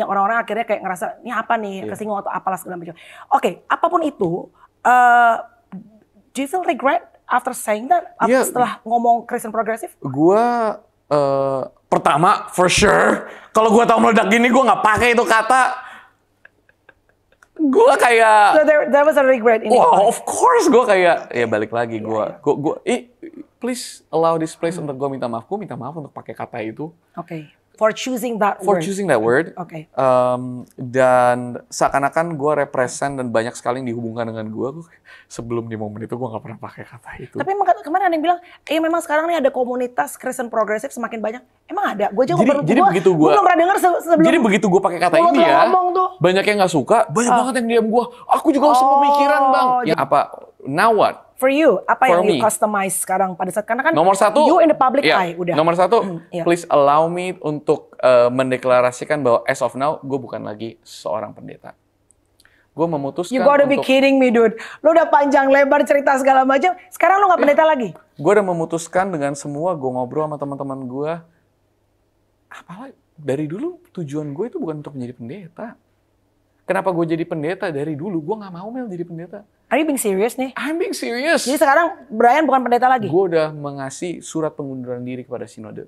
banyak orang-orang akhirnya kayak ngerasa ini apa nih, kesinggung atau apalah segala macam. Oke, apapun itu, do you feel regret after saying that? Setelah ngomong Kristen progresif? Gua pertama for sure, kalau gua tahu meledak gini gua nggak pakai itu kata. Gua kayak so there was a regret in it. Of course gua kayak ya balik lagi gua please allow this place untuk gua minta maaf. Gua minta maaf untuk pakai kata itu. Oke. For choosing that word. Oke. Dan seakan-akan gue represent dan banyak sekali yang dihubungkan dengan gue sebelum di momen itu gue nggak pernah pakai kata itu. Tapi kemarin ada yang bilang, memang sekarang nih ada komunitas Kristen progresif semakin banyak. Emang ada? Gue juga belum pernah dengar sebelum. Jadi begitu gue pakai kata ini ya, banyak yang nggak suka, banyak banget yang diam gue. Aku juga harus pemikiran bang. Ya apa? Now what? For you, apa yang you customize sekarang pada saat, karena kan nomor satu, you in the public eye udah. Nomor satu, please allow me untuk mendeklarasikan bahwa as of now, gue bukan lagi seorang pendeta. Gue memutuskan You gotta be kidding me, dude. Lu udah panjang lebar cerita segala macam, sekarang lu gak pendeta lagi? Gue udah memutuskan dengan semua, gue ngobrol sama teman-teman gue. Apalah, dari dulu tujuan gue itu bukan untuk menjadi pendeta. Kenapa gue jadi pendeta dari dulu? Gue gak mau jadi pendeta. Are you being serious nih? I'm being serious. Jadi sekarang Brian bukan pendeta lagi? Gue udah mengasih surat pengunduran diri kepada sinode.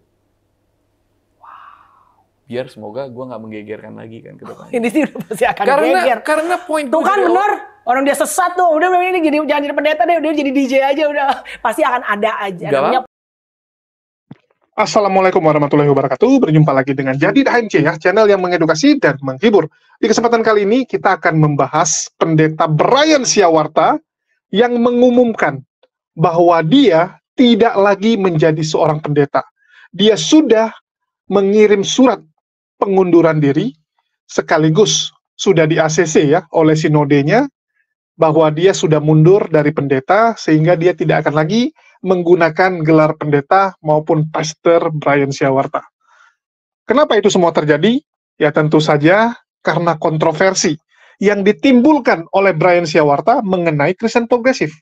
Wow. Biar semoga gue gak menggegerkan lagi kan ke depan. Ini sih udah pasti akan geger. Karena poin tuh kan bener. Orang dia sesat tuh. Udah ini jangan jadi pendeta deh. Udah jadi DJ aja udah. Pasti akan ada aja. Assalamualaikum warahmatullahi wabarakatuh. Berjumpa lagi dengan Jadi HMC ya, channel yang mengedukasi dan menghibur. Di kesempatan kali ini kita akan membahas pendeta Brian Siawarta yang mengumumkan bahwa dia tidak lagi menjadi seorang pendeta. Dia sudah mengirim surat pengunduran diri sekaligus sudah di ACC ya oleh sinodenya bahwa dia sudah mundur dari pendeta sehingga dia tidak akan lagi menggunakan gelar pendeta maupun Pastor Brian Siawarta. Kenapa itu semua terjadi? Ya tentu saja karena kontroversi yang ditimbulkan oleh Brian Siawarta mengenai Kristen progresif.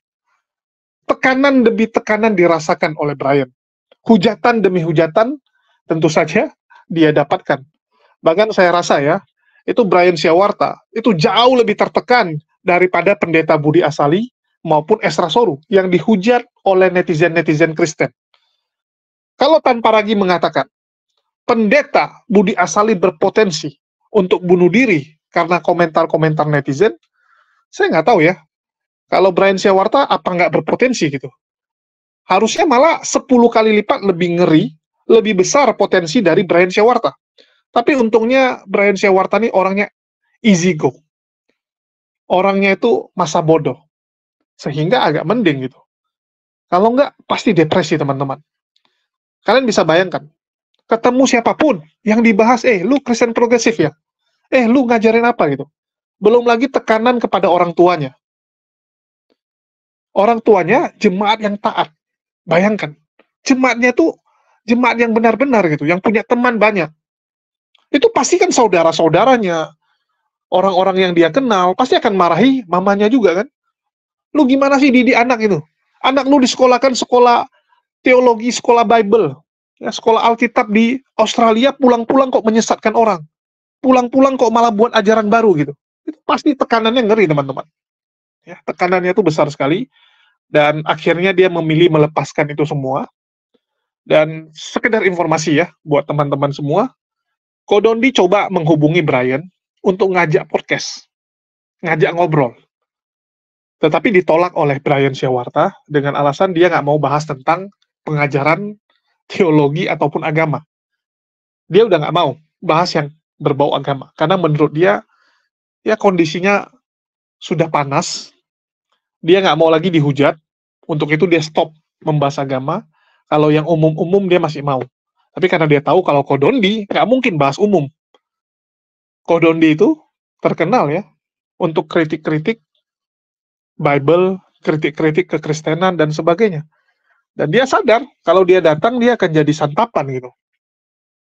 Tekanan demi tekanan dirasakan oleh Brian. Hujatan demi hujatan tentu saja dia dapatkan. Bahkan saya rasa ya, itu Brian Siawarta itu jauh lebih tertekan daripada pendeta Budi Asali maupun Esra Soru yang dihujat oleh netizen-netizen Kristen. Kalau tanpa ragu mengatakan, pendeta Budi Asali berpotensi untuk bunuh diri karena komentar-komentar netizen, saya nggak tahu ya, kalau Brian Siawarta apa nggak berpotensi gitu. Harusnya malah 10 kali lipat lebih ngeri, lebih besar potensi dari Brian Siawarta. Tapi untungnya Brian Siawarta ini orangnya easy go. Orangnya itu masa bodoh. Sehingga agak mending gitu. Kalau enggak, pasti depresi teman-teman. Kalian bisa bayangkan, ketemu siapapun yang dibahas, lu Kristen progresif ya? Lu ngajarin apa gitu? Belum lagi tekanan kepada orang tuanya. Orang tuanya jemaat yang taat. Bayangkan, jemaatnya tuh jemaat yang benar-benar gitu, yang punya teman banyak. Itu pasti kan saudara-saudaranya, orang-orang yang dia kenal, pasti akan marahi mamanya juga kan? Lu gimana sih didik anak itu? Anak lu disekolahkan sekolah teologi, sekolah Bible, ya, sekolah Alkitab di Australia, pulang-pulang kok menyesatkan orang. Pulang-pulang kok malah buat ajaran baru gitu. Itu pasti tekanannya ngeri teman-teman. Ya, tekanannya itu besar sekali. Dan akhirnya dia memilih melepaskan itu semua. Dan sekedar informasi ya, buat teman-teman semua, Kodondi coba menghubungi Brian untuk ngajak podcast, ngajak ngobrol. Tetapi ditolak oleh Brian Siawarta dengan alasan dia nggak mau bahas tentang pengajaran teologi ataupun agama. Dia udah nggak mau bahas yang berbau agama. Karena menurut dia, ya kondisinya sudah panas, dia nggak mau lagi dihujat, untuk itu dia stop membahas agama. Kalau yang umum-umum dia masih mau. Tapi karena dia tahu kalau Kodondi nggak mungkin bahas umum. Kodondi itu terkenal ya untuk kritik-kritik Bible, kritik-kritik kekristenan dan sebagainya. Dan dia sadar kalau dia datang dia akan jadi santapan gitu.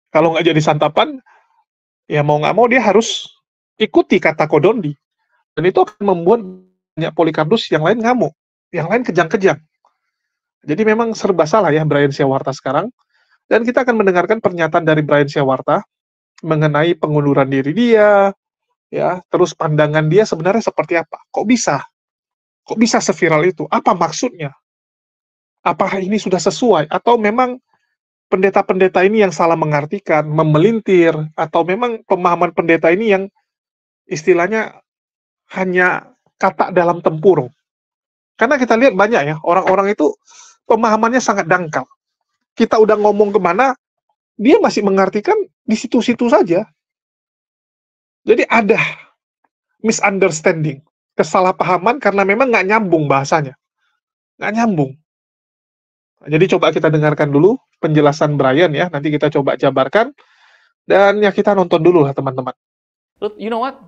Kalau nggak jadi santapan, ya mau nggak mau dia harus ikuti kata Kodondi. Dan itu akan membuat banyak Polikardus yang lain ngamuk, yang lain kejang-kejang. Jadi memang serba salah ya Brian Siawarta sekarang. Dan kita akan mendengarkan pernyataan dari Brian Siawarta mengenai pengunduran diri dia, ya, terus pandangan dia sebenarnya seperti apa? Kok bisa? Kok bisa seviral itu? Apa maksudnya? Apakah ini sudah sesuai? Atau memang pendeta-pendeta ini yang salah mengartikan, memelintir, atau memang pemahaman pendeta ini yang istilahnya hanya kata dalam tempurung? Karena kita lihat banyak ya, orang-orang itu pemahamannya sangat dangkal. Kita udah ngomong kemana, dia masih mengartikan di situ-situ saja. Jadi ada misunderstanding, kesalahpahaman karena memang nggak nyambung bahasanya. Nggak nyambung. Jadi coba kita dengarkan dulu penjelasan Brian ya, nanti kita coba jabarkan, dan ya kita nonton dulu lah teman-teman. You know what?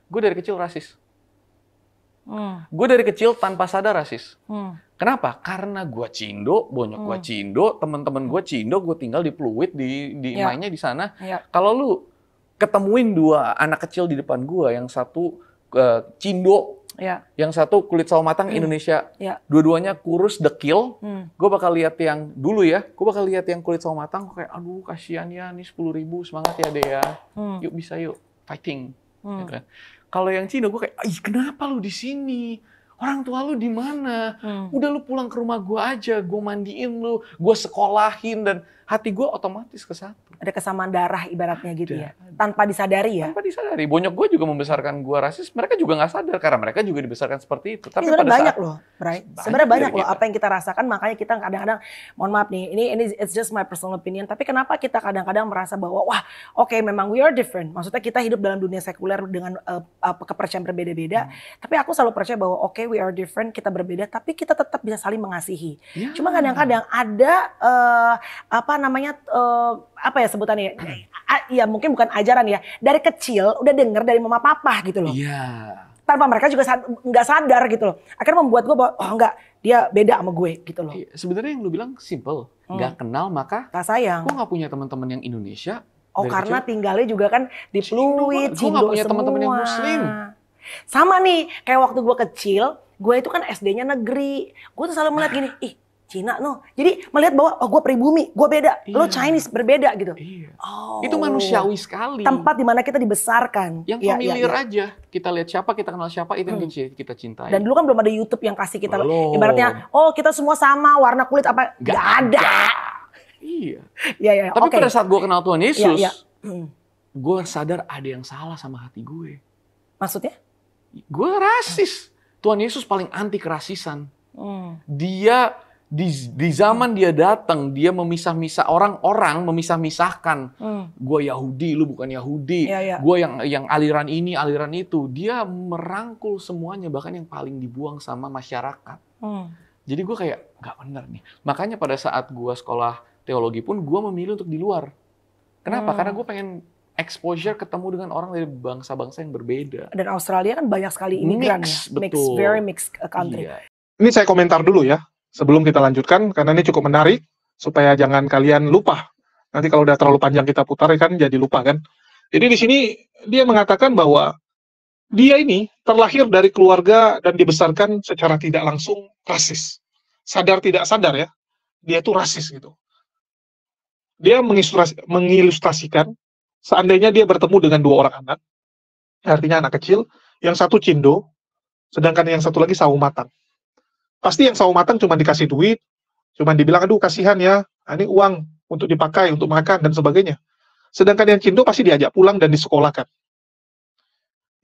Gue dari kecil rasis. Gue dari kecil tanpa sadar rasis. Kenapa? Karena gue Cindo, bonyok gue Cindo, teman-teman gue Cindo, gue tinggal di Pluit, mainnya di sana. Kalau lu ketemuin dua anak kecil di depan gue, yang satu Cindo, yang satu kulit sawo matang Indonesia, dua-duanya kurus, dekil, gue bakal lihat yang dulu ya, gue bakal lihat yang kulit sawo matang, kayak aduh kasihan ya, nih 10.000, semangat ya Dea, yuk bisa yuk, fighting. Gitu kan. Kalau yang Cina, gue kayak, ih kenapa lu di sini? Orang tua lu di mana? Udah lu pulang ke rumah gue aja, gue mandiin lu, gue sekolahin, dan hati gue otomatis ke satu. Ada kesamaan darah ibaratnya gitu ya, tanpa disadari ya. Tanpa disadari. Bonyok gue juga membesarkan gue rasis, mereka juga nggak sadar karena mereka juga dibesarkan seperti itu. Tapi sebenarnya banyak loh, Bray. Sebenarnya banyak loh apa yang kita rasakan, makanya kita kadang-kadang, mohon maaf nih, ini it's just my personal opinion, tapi kenapa kita kadang-kadang merasa bahwa wah, oke, memang we are different. Maksudnya kita hidup dalam dunia sekuler dengan kepercayaan berbeda-beda, tapi aku selalu percaya bahwa oke, we are different, kita berbeda, tapi kita tetap bisa saling mengasihi. Cuma kadang-kadang ada apa ya sebutannya? Ya mungkin bukan ajaran ya. Dari kecil udah denger dari mama papa gitu loh. Tanpa mereka juga nggak sadar gitu loh. Akhirnya membuat gue bahwa oh enggak, dia beda sama gue gitu loh. Sebenarnya yang lu bilang simple. Nggak kenal maka tak sayang. Gue nggak punya teman-teman yang Indonesia. Oh karena kecil, tinggalnya juga kan di Pluit, gue nggak punya teman-teman yang Muslim. Sama nih, kayak waktu gue kecil, gue itu kan SD-nya negeri. Gue tuh selalu melihat gini, ih Cina no. Jadi melihat bahwa oh gue pribumi, gue beda. Lo Chinese berbeda gitu. Oh, itu manusiawi sekali. Tempat dimana kita dibesarkan. Yang familiar aja. Kita lihat siapa, kita kenal siapa, itu yang kita cintai. Dan dulu kan belum ada YouTube yang kasih kita ibaratnya, oh kita semua sama, warna kulit apa. Gak ada. Iya. Tapi pada saat gue kenal Tuhan Yesus, gue sadar ada yang salah sama hati gue. Maksudnya? Gue rasis. Tuhan Yesus paling anti kerasisan. Dia di zaman dia datang, dia memisah-misah orang-orang, memisah-misahkan. Gue Yahudi, lu bukan Yahudi. Gue yang aliran ini, aliran itu. Dia merangkul semuanya, bahkan yang paling dibuang sama masyarakat. Jadi gue kayak, gak bener nih. Makanya pada saat gue sekolah teologi pun, gue memilih untuk di luar. Kenapa? Karena gue pengen exposure ketemu dengan orang dari bangsa-bangsa yang berbeda. Dan Australia kan banyak sekali imigran ya. Very mixed country. Ini saya komentar dulu ya. Sebelum kita lanjutkan, karena ini cukup menarik, supaya jangan kalian lupa. Nanti kalau udah terlalu panjang kita putar, kan jadi lupa kan. Jadi di sini dia mengatakan bahwa dia ini terlahir dari keluarga dan dibesarkan secara tidak langsung rasis. Sadar tidak sadar ya, dia tuh rasis gitu. Dia mengilustrasikan, seandainya dia bertemu dengan dua orang anak, artinya anak kecil, yang satu Cindo, sedangkan yang satu lagi sawo matang. Pasti yang sawo matang cuma dikasih duit, cuma dibilang, aduh kasihan ya, ini uang untuk dipakai, untuk makan, dan sebagainya. Sedangkan yang Cindo pasti diajak pulang dan disekolahkan.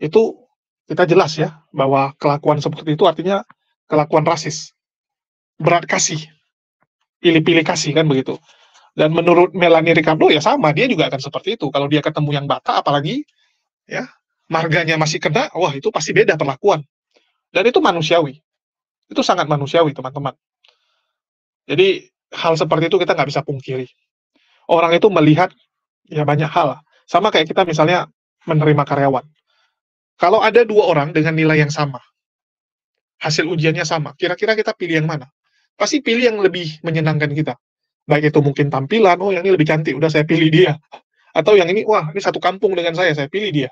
Itu kita jelas ya, bahwa kelakuan seperti itu artinya kelakuan rasis. Berat kasih, pilih-pilih kasih kan begitu. Dan menurut Melanie Ricardo ya sama, dia juga akan seperti itu. Kalau dia ketemu yang Batak, apalagi ya marganya masih kena, wah itu pasti beda perlakuan. Dan itu manusiawi. Itu sangat manusiawi, teman-teman. Jadi, hal seperti itu kita nggak bisa pungkiri. Orang itu melihat ya banyak hal. Sama kayak kita misalnya menerima karyawan. Kalau ada dua orang dengan nilai yang sama, hasil ujiannya sama, kira-kira kita pilih yang mana? Pasti pilih yang lebih menyenangkan kita. Baik itu mungkin tampilan, oh yang ini lebih cantik, udah saya pilih dia. Atau yang ini, wah ini satu kampung dengan saya pilih dia.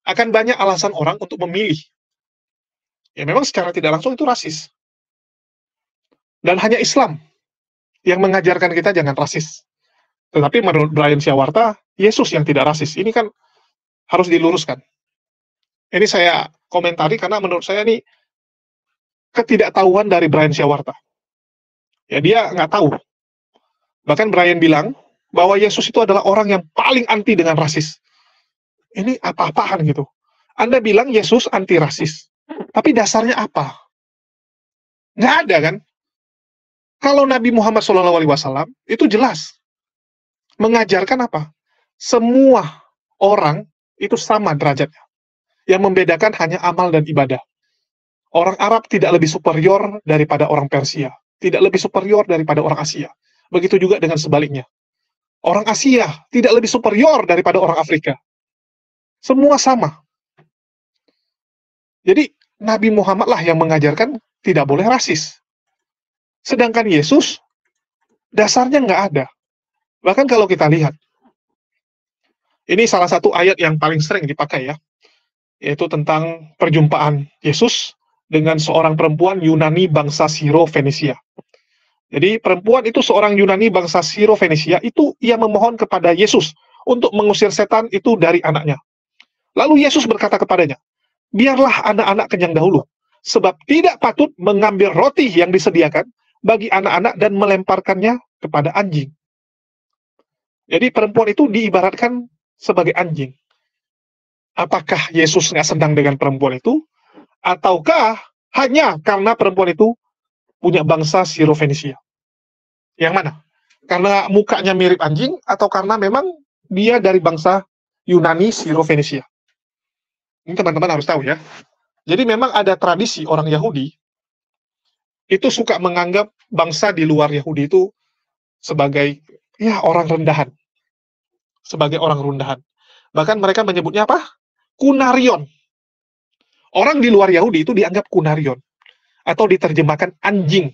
Akan banyak alasan orang untuk memilih. Ya memang secara tidak langsung itu rasis. Dan hanya Islam yang mengajarkan kita jangan rasis. Tetapi menurut Brian Siawarta, Yesus yang tidak rasis. Ini kan harus diluruskan. Ini saya komentari karena menurut saya ini ketidaktahuan dari Brian Siawarta. Ya, dia nggak tahu. Bahkan Brian bilang bahwa Yesus itu adalah orang yang paling anti dengan rasis. Ini apa-apaan gitu. Anda bilang Yesus anti rasis, tapi dasarnya apa? Nggak ada kan? Kalau Nabi Muhammad SAW itu jelas mengajarkan apa? Semua orang itu sama derajatnya. Yang membedakan hanya amal dan ibadah. Orang Arab tidak lebih superior daripada orang Persia, tidak lebih superior daripada orang Asia. Begitu juga dengan sebaliknya. Orang Asia tidak lebih superior daripada orang Afrika. Semua sama. Jadi Nabi Muhammad lah yang mengajarkan tidak boleh rasis. Sedangkan Yesus dasarnya nggak ada. Bahkan kalau kita lihat, ini salah satu ayat yang paling sering dipakai ya, yaitu tentang perjumpaan Yesus dengan seorang perempuan Yunani bangsa Siro-Fenisia. Jadi perempuan itu seorang Yunani bangsa Siro-Fenisia itu ia memohon kepada Yesus untuk mengusir setan itu dari anaknya. Lalu Yesus berkata kepadanya, biarlah anak-anak kenyang dahulu, sebab tidak patut mengambil roti yang disediakan bagi anak-anak dan melemparkannya kepada anjing. Jadi perempuan itu diibaratkan sebagai anjing. Apakah Yesus nggak senang dengan perempuan itu? Ataukah hanya karena perempuan itu punya bangsa Siro-Fenisia? Yang mana? Karena mukanya mirip anjing, atau karena memang dia dari bangsa Yunani Siro-Fenisia? Ini teman-teman harus tahu ya. Jadi memang ada tradisi orang Yahudi itu suka menganggap bangsa di luar Yahudi itu sebagai ya orang rendahan. Sebagai orang rendahan. Bahkan mereka menyebutnya apa? Kunarion. Orang di luar Yahudi itu dianggap kunarion. Atau diterjemahkan anjing.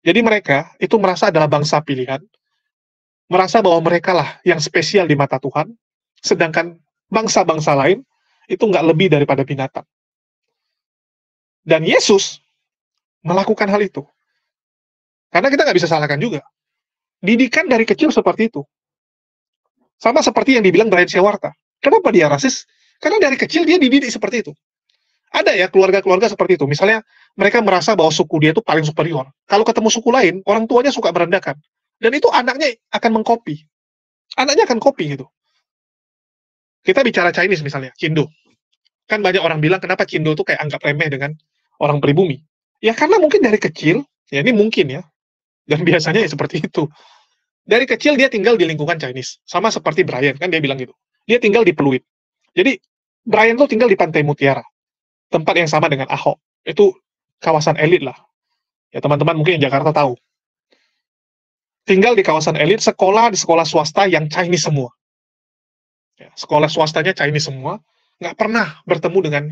Jadi mereka itu merasa adalah bangsa pilihan. Merasa bahwa mereka lah yang spesial di mata Tuhan. Sedangkan bangsa-bangsa lain itu nggak lebih daripada binatang. Dan Yesus melakukan hal itu. Karena kita nggak bisa salahkan juga. Didikan dari kecil seperti itu. Sama seperti yang dibilang Brian Siawarta. Kenapa dia rasis? Karena dari kecil dia dididik seperti itu. Ada ya keluarga-keluarga seperti itu. Misalnya mereka merasa bahwa suku dia itu paling superior. Kalau ketemu suku lain, orang tuanya suka merendahkan. Dan itu anaknya akan mengcopy. Anaknya akan copy gitu. Kita bicara Chinese misalnya, Cindo. Kan banyak orang bilang kenapa Cindo itu kayak anggap remeh dengan orang pribumi. Ya karena mungkin dari kecil, ya ini mungkin ya. Dan biasanya ya seperti itu. Dari kecil dia tinggal di lingkungan Chinese. Sama seperti Brian, kan dia bilang gitu. Dia tinggal di Pluit. Jadi Brian tuh tinggal di Pantai Mutiara. Tempat yang sama dengan Ahok. Itu kawasan elit lah. Ya teman-teman mungkin yang Jakarta tahu. Tinggal di kawasan elit, sekolah di sekolah swasta yang Chinese semua. Ya, sekolah swastanya Chinese semua. Nggak pernah bertemu dengan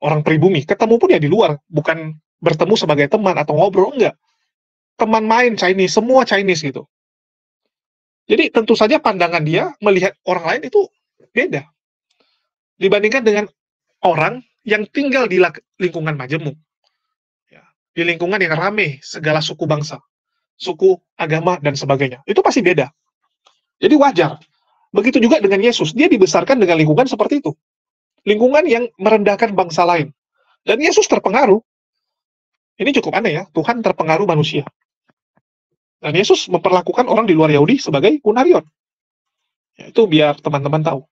orang pribumi. Ketemu pun ya di luar. Bukan bertemu sebagai teman atau ngobrol, enggak. Teman main Chinese, semua Chinese gitu. Jadi tentu saja pandangan dia melihat orang lain itu beda. Dibandingkan dengan orang yang tinggal di lingkungan majemuk. Ya, di lingkungan yang rame, segala suku bangsa, suku, agama, dan sebagainya. Itu pasti beda. Jadi wajar. Begitu juga dengan Yesus. Dia dibesarkan dengan lingkungan seperti itu. Lingkungan yang merendahkan bangsa lain. Dan Yesus terpengaruh. Ini cukup aneh ya. Tuhan terpengaruh manusia. Dan Yesus memperlakukan orang di luar Yahudi sebagai kunarion. Ya, itu biar teman-teman tahu.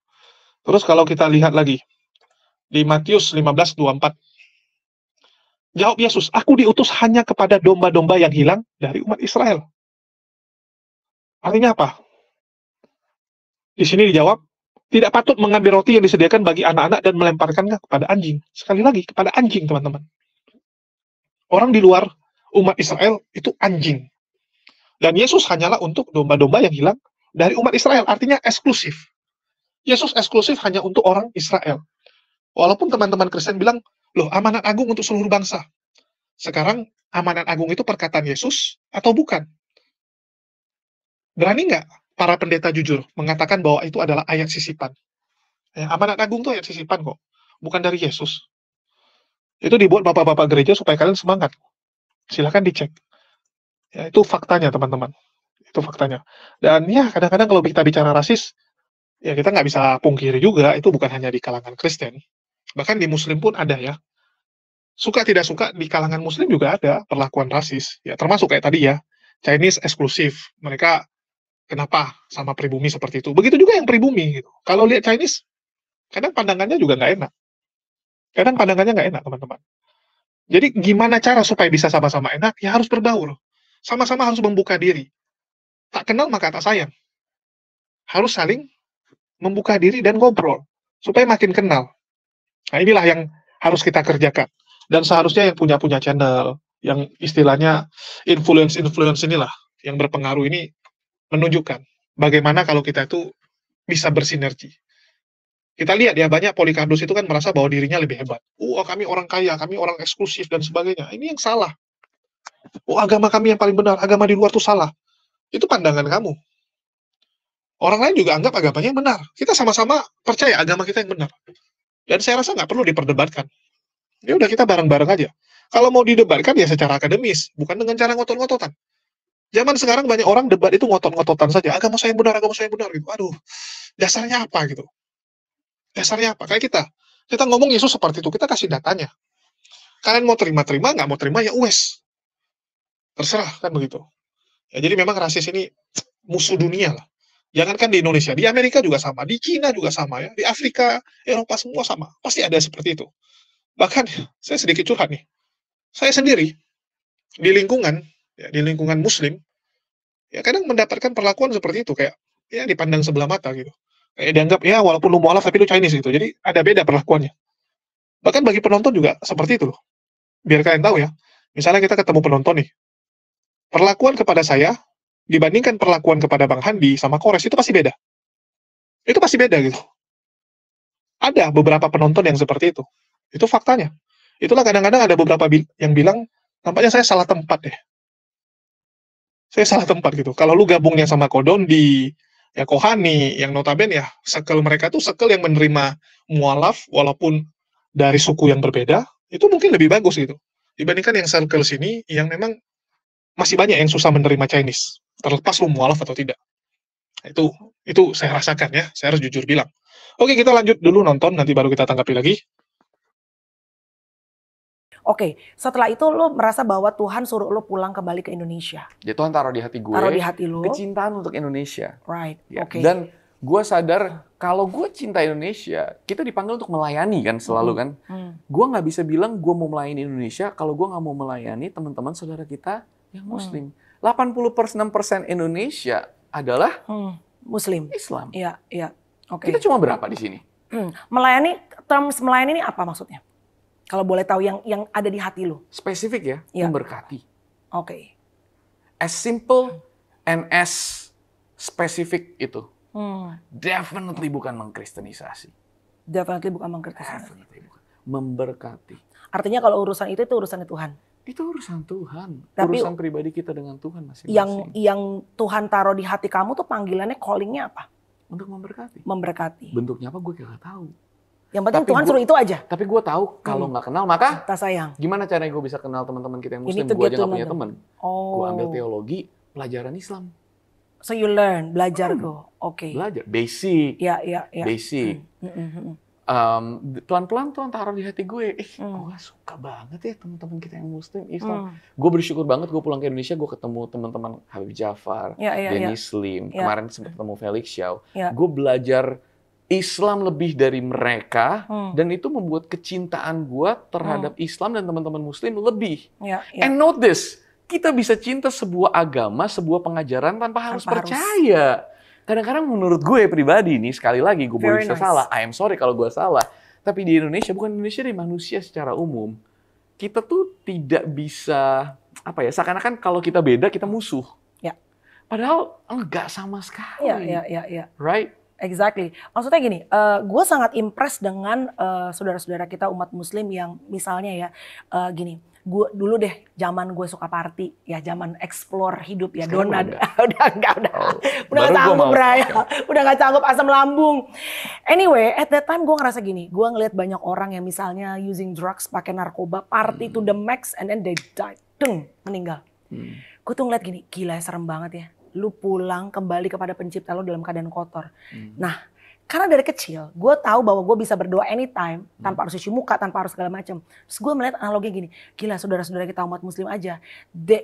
Terus kalau kita lihat lagi, di Matius 15:24, jawab Yesus, aku diutus hanya kepada domba-domba yang hilang dari umat Israel. Artinya apa? Di sini dijawab, tidak patut mengambil roti yang disediakan bagi anak-anak dan melemparkannya kepada anjing. Sekali lagi, kepada anjing, teman-teman. Orang di luar umat Israel itu anjing. Dan Yesus hanyalah untuk domba-domba yang hilang dari umat Israel. Artinya eksklusif. Yesus eksklusif hanya untuk orang Israel. Walaupun teman-teman Kristen bilang, loh amanat agung untuk seluruh bangsa. Sekarang amanat agung itu perkataan Yesus atau bukan? Berani nggak para pendeta jujur mengatakan bahwa itu adalah ayat sisipan? Ya, amanat agung itu ayat sisipan kok. Bukan dari Yesus. Itu dibuat bapak-bapak gereja supaya kalian semangat. Silahkan dicek. Ya, itu faktanya teman-teman. Itu faktanya. Dan ya kadang-kadang kalau kita bicara rasis, ya kita nggak bisa pungkiri juga, itu bukan hanya di kalangan Kristen. Bahkan di Muslim pun ada ya. Suka tidak suka di kalangan Muslim juga ada perlakuan rasis. Ya termasuk kayak tadi ya, Chinese eksklusif. Mereka kenapa sama pribumi seperti itu. Begitu juga yang pribumi gitu. Kalau lihat Chinese, kadang pandangannya juga nggak enak. Kadang pandangannya nggak enak, teman-teman. Jadi gimana cara supaya bisa sama-sama enak? Ya harus berbaur. Sama-sama harus membuka diri. Tak kenal maka tak sayang. Harus saling membuka diri dan ngobrol. Supaya makin kenal. Nah inilah yang harus kita kerjakan. Dan seharusnya yang punya channel, yang istilahnya influence inilah, yang berpengaruh ini menunjukkan bagaimana kalau kita itu bisa bersinergi. Kita lihat ya, banyak Polikarpus itu kan merasa bahwa dirinya lebih hebat. Kami orang kaya, kami orang eksklusif dan sebagainya. Ini yang salah. Agama kami yang paling benar, agama di luar itu salah. Itu pandangan kamu. Orang lain juga anggap agamanya yang benar. Kita sama-sama percaya agama kita yang benar. Dan saya rasa nggak perlu diperdebatkan. Ya udah kita bareng-bareng aja. Kalau mau didebatkan ya secara akademis, bukan dengan cara ngotot-ngototan. Zaman sekarang banyak orang debat itu ngotot-ngototan saja. Agama saya yang benar gitu. Aduh, dasarnya apa gitu? Dasarnya apa? Kayak kita ngomong Yesus seperti itu, kita kasih datanya. Kalian mau terima-terima, nggak mau terima ya wes. Terserah kan begitu. Ya, jadi memang rasis ini musuh dunia lah. Jangankan di Indonesia, di Amerika juga sama, di Cina juga sama ya, di Afrika, Eropa semua sama. Pasti ada seperti itu. Bahkan saya sedikit curhat nih. Saya sendiri di lingkungan Muslim, ya kadang mendapatkan perlakuan seperti itu, kayak ya dipandang sebelah mata gitu. Kayak dianggap ya walaupun lu mualaf tapi lu Chinese gitu. Jadi ada beda perlakuannya. Bahkan bagi penonton juga seperti itu loh. Biar kalian tahu ya. Misalnya kita ketemu penonton nih. Perlakuan kepada saya dibandingkan perlakuan kepada Bang Handi sama Kores itu pasti beda. Itu pasti beda gitu. Ada beberapa penonton yang seperti itu. Itu faktanya. Itulah kadang-kadang ada beberapa yang bilang, nampaknya saya salah tempat deh. Saya salah tempat gitu. Kalau lu gabungnya sama Kodondi, ya Kohani, yang notabene ya, circle mereka tuh circle yang menerima mualaf, walaupun dari suku yang berbeda, itu mungkin lebih bagus gitu. Dibandingkan yang circle sini, yang memang masih banyak yang susah menerima Chinese. Terlepas lu mualaf atau tidak. Itu saya rasakan ya, saya harus jujur bilang. Oke, kita lanjut dulu nonton, nanti baru kita tanggapi lagi. Oke, setelah itu lo merasa bahwa Tuhan suruh lo pulang kembali ke Indonesia. Ya Tuhan taruh di hati gue. Taruh di hati lo. Kecintaan untuk Indonesia. Right, Ya. oke. Dan gue sadar kalau gue cinta Indonesia, kita dipanggil untuk melayani kan selalu kan. Gue nggak bisa bilang gue mau melayani Indonesia kalau gue nggak mau melayani teman-teman saudara kita yang Muslim. 86% Indonesia adalah Muslim. Islam. Iya, iya. Oke. Kita cuma berapa di sini? Melayani, terms melayani ini apa maksudnya? Kalau boleh tahu yang ada di hati lo. Spesifik ya, Iya. memberkati. Oke. As simple and as specific itu. Definitely bukan mengkristenisasi. Definitely bukan mengkritik. Definitely bukan. Memberkati. Artinya kalau urusan itu urusannya Tuhan. Itu urusan Tuhan. Tapi urusan pribadi kita dengan Tuhan masing-masing. Yang Tuhan taruh di hati kamu tuh panggilannya, callingnya apa? Untuk memberkati. Memberkati. Bentuknya apa gue gak tahu. Yang penting Tapi Tuhan suruh itu aja. Tapi gue tahu kalau nggak kenal maka Tak sayang. gimana caranya gue bisa kenal teman-teman kita yang You need Muslim? to Gue get aja to nggak punya know teman. Oh. Gue ambil teologi, pelajaran Islam. So you learn, belajar go. Oke. Belajar, basic. Ya, ya, ya. Basic. Pelan-pelan Tuhan taruh di hati gue. Gue suka banget ya teman-teman kita yang Muslim, Islam. Gue bersyukur banget gue pulang ke Indonesia, gue ketemu teman-teman Habib Jafar, Dennis Lim, kemarin sempat ketemu Felix Xiao. Gue belajar Islam lebih dari mereka, dan itu membuat kecintaan gue terhadap Islam dan teman-teman Muslim lebih. And note this, kita bisa cinta sebuah agama, sebuah pengajaran tanpa harus percaya. Kadang-kadang menurut gue pribadi nih, sekali lagi gue boleh bisa salah, I am sorry kalau gue salah. Tapi di Indonesia, bukan Indonesia, di manusia secara umum, kita tuh tidak bisa, seakan-akan kalau kita beda, kita musuh. Padahal enggak sama sekali. Iya. Right? Exactly. Maksudnya gini, gue sangat impress dengan saudara-saudara kita umat Muslim yang misalnya ya, gini, gue dulu deh zaman gue suka party, ya zaman explore hidup ya, donat, udah nggak sanggup Raya, udah nggak sanggup asam lambung. Anyway, at that time gue ngerasa gini, gue ngeliat banyak orang yang misalnya using drugs, pakai narkoba, party to the max, and then they died, meninggal. Gue tuh ngeliat gini, gila serem banget ya. lu pulang kembali kepada pencipta lu dalam keadaan kotor. Nah, karena dari kecil gue tahu bahwa gue bisa berdoa anytime tanpa harus cuci muka, tanpa harus segala macam. Terus gue melihat analogi gini, gila saudara-saudara kita umat muslim aja,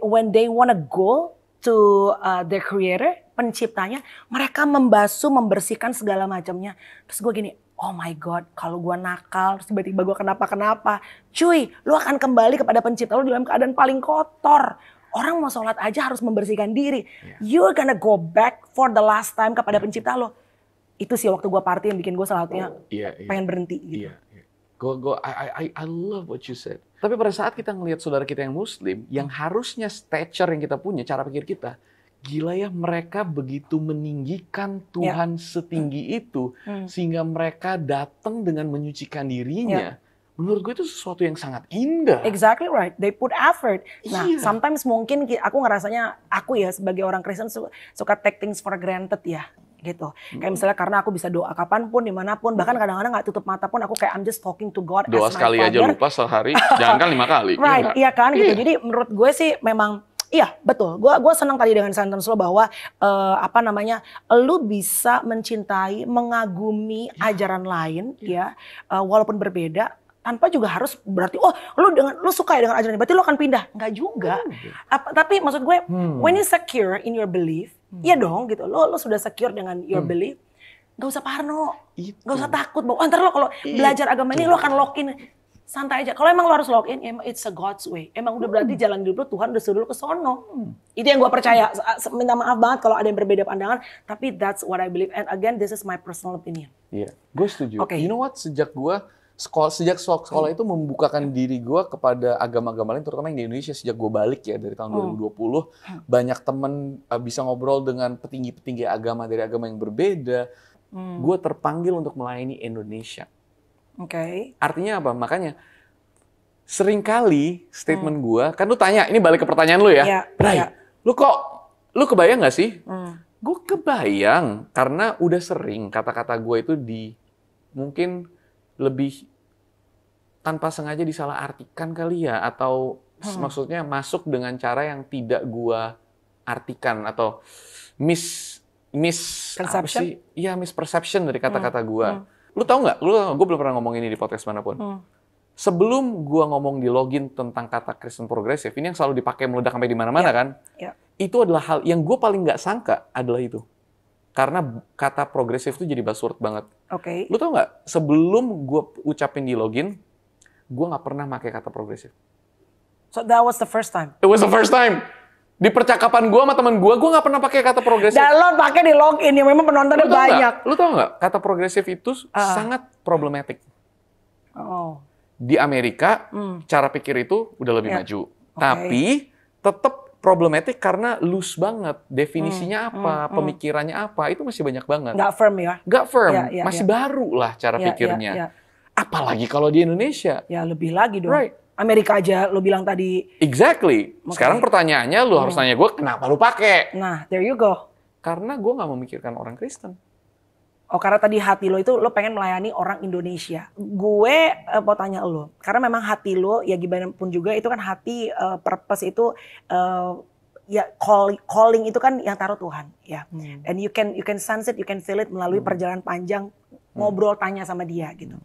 when they wanna go to their creator, penciptanya, mereka membasuh, membersihkan segala macamnya. Terus gue gini, oh my God, kalau gue nakal, terus tiba-tiba gue kenapa-kenapa, cuy, lu akan kembali kepada pencipta lu dalam keadaan paling kotor. Orang mau sholat aja harus membersihkan diri. You're gonna go back for the last time kepada pencipta lo. Itu sih waktu gue party yang bikin gue salah satunya pengen berhenti gitu. I love what you said. Tapi pada saat kita ngelihat saudara kita yang muslim, yang harusnya stature yang kita punya, cara pikir kita, gila ya mereka begitu meninggikan Tuhan setinggi itu, sehingga mereka datang dengan menyucikan dirinya. Menurut gue itu sesuatu yang sangat indah. Exactly right. They put effort. Nah, sometimes mungkin aku ngerasanya, aku ya sebagai orang Kristen suka take things for granted ya. Gitu. Kayak misalnya karena aku bisa doa kapanpun, dimanapun, bahkan kadang-kadang gak tutup mata pun aku kayak I'm just talking to God doa as my sekali father. Aja lupa sehari, jangan kan 5 kali. Right, iya kan gitu. Jadi menurut gue sih memang, iya betul. Gue senang tadi dengan sentence lo bahwa lu bisa mencintai, mengagumi ajaran lain ya, walaupun berbeda. Tanpa juga harus berarti lu suka ya dengan ajaran ini, berarti lu akan pindah. Enggak juga. Tapi maksud gue when you secure in your belief, iya dong gitu. Lu sudah secure dengan your belief, enggak usah parno. Enggak usah takut bahwa ntar lo kalau belajar agama ini lo akan lock in. Santai aja. Kalau emang lo harus lock in, emang it's a God's way. Emang udah berarti jalan hidup lo Tuhan udah suruh lo ke sono. Itu yang gue percaya. Minta maaf banget kalau ada yang berbeda pandangan, tapi that's what I believe. And again, this is my personal opinion. Iya, gue setuju. Okay. You know what? Sejak sekolah itu membukakan diri gue kepada agama-agama lain, terutama yang di Indonesia. Sejak gue balik ya dari tahun 2020, banyak temen bisa ngobrol dengan petinggi-petinggi agama dari agama yang berbeda. Gue terpanggil untuk melayani Indonesia. Oke. Artinya apa? Makanya seringkali statement gue, kan lu tanya, ini balik ke pertanyaan lu ya, Bray, lu kebayang nggak sih? Gue kebayang karena udah sering kata-kata gue itu mungkin lebih tanpa sengaja disalahartikan kali ya, atau maksudnya masuk dengan cara yang tidak gua artikan atau misconception? Iya, misperception dari kata-kata gua. Lu tahu nggak? Gue belum pernah ngomong ini di podcast manapun. Sebelum gua ngomong di login tentang kata Kristen progresif, ini yang selalu dipakai meledak sampai di mana-mana kan? Itu adalah hal yang gue paling nggak sangka adalah itu. Karena kata progresif itu jadi buzzword banget. Oke. Lu tau nggak, sebelum gue ucapin di login, gue nggak pernah pakai kata progresif. So that was the first time? It was the first time. Di percakapan gue sama teman gue nggak pernah pakai kata progresif. Dan lo pakai di login, yang memang penontonnya banyak. Lu tau nggak, kata progresif itu sangat problematik. Di Amerika, cara pikir itu udah lebih maju. Tapi tetap problematik karena loose banget. Definisinya apa, pemikirannya apa, itu masih banyak banget. Nggak firm ya? Nggak firm, masih baru lah cara pikirnya. Apalagi kalau di Indonesia. Ya lebih lagi dong. Right. Amerika aja lo bilang tadi. Exactly. Sekarang pertanyaannya lo harus nanya gue, kenapa lo pakai? Nah, there you go. Karena gue nggak memikirkan orang Kristen. Oh, karena tadi hati lo itu lo pengen melayani orang Indonesia. Gue mau tanya lo, karena memang hati lo ya gimana pun juga itu kan hati, purpose itu ya calling itu kan yang taruh Tuhan ya. And you can sense it, you can feel it melalui perjalanan panjang ngobrol tanya sama dia gitu.